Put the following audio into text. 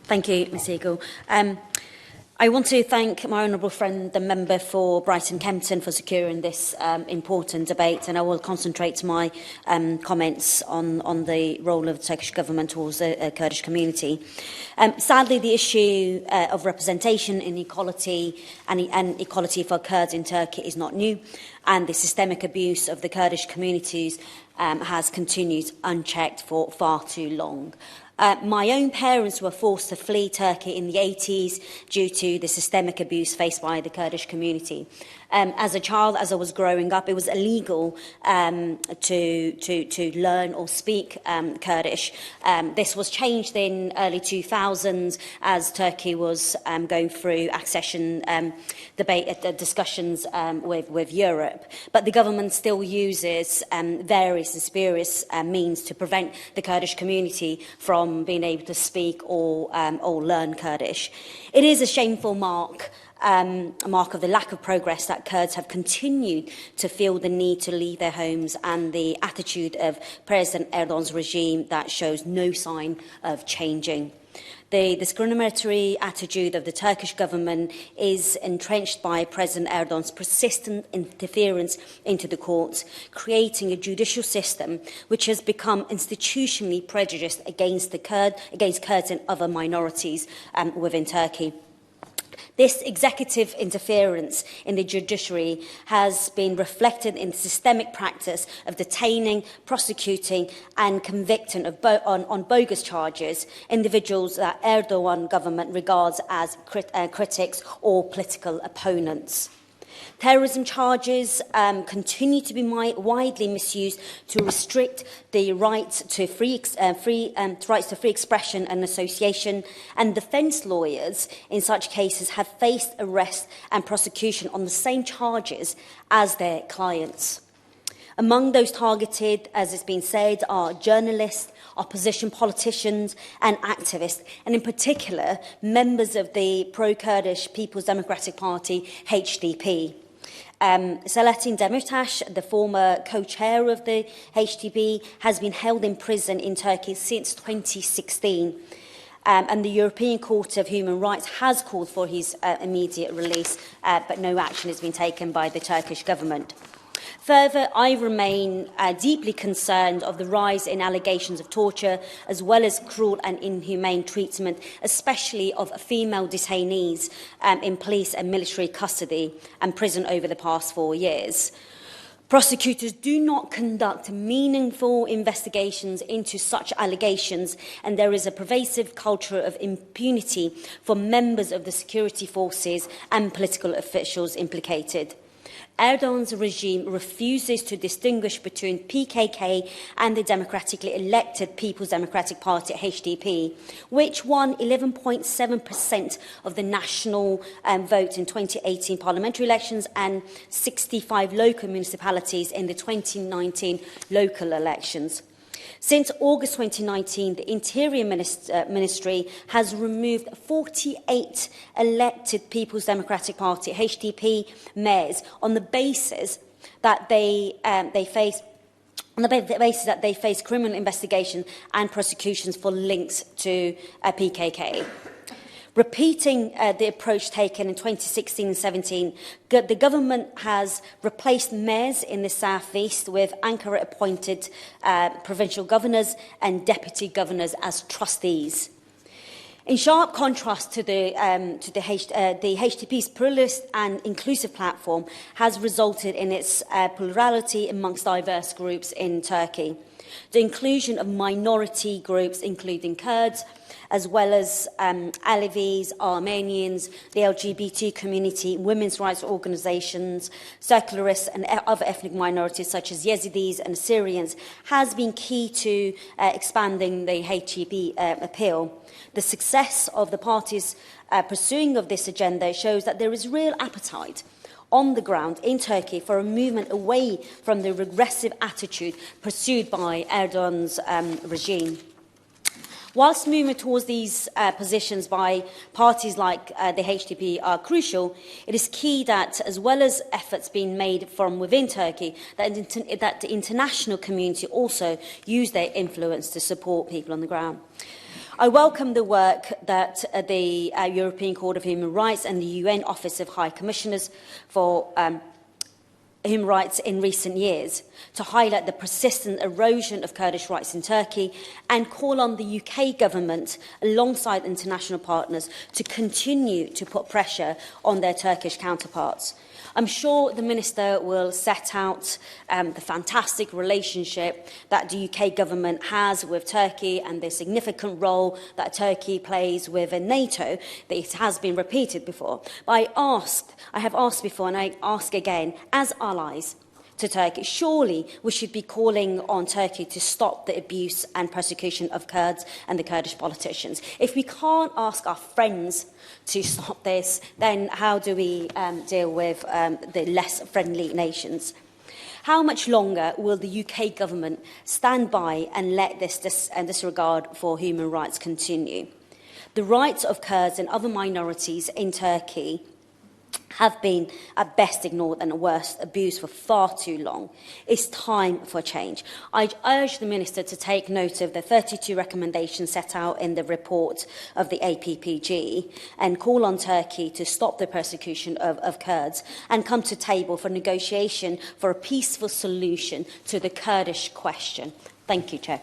Thank you, Ms Eagle. I want to thank my honourable friend, the member for Brighton Kempton, for securing this important debate, and I will concentrate my comments on the role of the Turkish government towards the Kurdish community. Sadly, the issue of representation and equality for Kurds in Turkey is not new, and the systemic abuse of the Kurdish communities has continued unchecked for far too long. My own parents were forced to flee Turkey in the 80s due to the systemic abuse faced by the Kurdish community. As a child, as I was growing up, it was illegal to learn or speak Kurdish. This was changed in early 2000s as Turkey was going through accession discussions with Europe. But the government still uses various and spurious means to prevent the Kurdish community from being able to speak or learn Kurdish. It is a shameful mark of the lack of progress that Kurds have continued to feel the need to leave their homes, and the attitude of President Erdogan's regime that shows no sign of changing. The discriminatory attitude of the Turkish government is entrenched by President Erdogan's persistent interference into the courts, creating a judicial system which has become institutionally prejudiced against Kurds and other minorities within Turkey. This executive interference in the judiciary has been reflected in the systemic practice of detaining, prosecuting and convicting on bogus charges individuals that Erdogan government regards as critics or political opponents. Terrorism charges continue to be widely misused to restrict the rights to free expression and association, and defence lawyers in such cases have faced arrest and prosecution on the same charges as their clients. Among those targeted, as it's been said, are journalists, opposition politicians and activists, and in particular, members of the pro-Kurdish People's Democratic Party, HDP. Selahattin Demirtas, the former co-chair of the HDP, has been held in prison in Turkey since 2016. And the European Court of Human Rights has called for his immediate release, but no action has been taken by the Turkish government. Further, I remain deeply concerned of the rise in allegations of torture, as well as cruel and inhumane treatment, especially of female detainees in police and military custody and prison over the past 4 years. Prosecutors do not conduct meaningful investigations into such allegations, and there is a pervasive culture of impunity for members of the security forces and political officials implicated. Erdogan's regime refuses to distinguish between PKK and the democratically elected People's Democratic Party, HDP, which won 11.7% of the national vote in 2018 parliamentary elections and 65 local municipalities in the 2019 local elections. Since August 2019, the Interior Ministry has removed 48 elected People's Democratic Party, HDP, mayors on the basis that they face criminal investigation and prosecutions for links to PKK. Repeating the approach taken in 2016 and 17, the government has replaced mayors in the southeast with Ankara-appointed provincial governors and deputy governors as trustees. In sharp contrast to the HDP's pluralist and inclusive platform has resulted in its plurality amongst diverse groups in Turkey. The inclusion of minority groups, including Kurds, as well as Alevis, Armenians, the LGBT community, women's rights organisations, secularists and other ethnic minorities such as Yazidis and Assyrians, has been key to expanding the HDP appeal. The success of the parties pursuing of this agenda shows that there is real appetite on the ground in Turkey for a movement away from the regressive attitude pursued by Erdogan's regime. Whilst movement towards these positions by parties like the HDP are crucial, it is key that, as well as efforts being made from within Turkey, that the international community also use their influence to support people on the ground. I welcome the work that the European Court of Human Rights and the UN Office of High Commissioners for human rights in recent years to highlight the persistent erosion of Kurdish rights in Turkey and call on the UK government, alongside international partners, to continue to put pressure on their Turkish counterparts. I'm sure the Minister will set out the fantastic relationship that the UK government has with Turkey and the significant role that Turkey plays within NATO. That it has been repeated before. But I have asked before and I ask again, as allies to Turkey, surely we should be calling on Turkey to stop the abuse and persecution of Kurds and the Kurdish politicians. If we can't ask our friends to stop this, then how do we deal with the less friendly nations? How much longer will the UK government stand by and let this disregard for human rights continue? The rights of Kurds and other minorities in Turkey have been at best ignored and at worst abused for far too long. It's time for change. I urge the Minister to take note of the 32 recommendations set out in the report of the APPG and call on Turkey to stop the persecution of Kurds and come to table for negotiation for a peaceful solution to the Kurdish question. Thank you, Chair.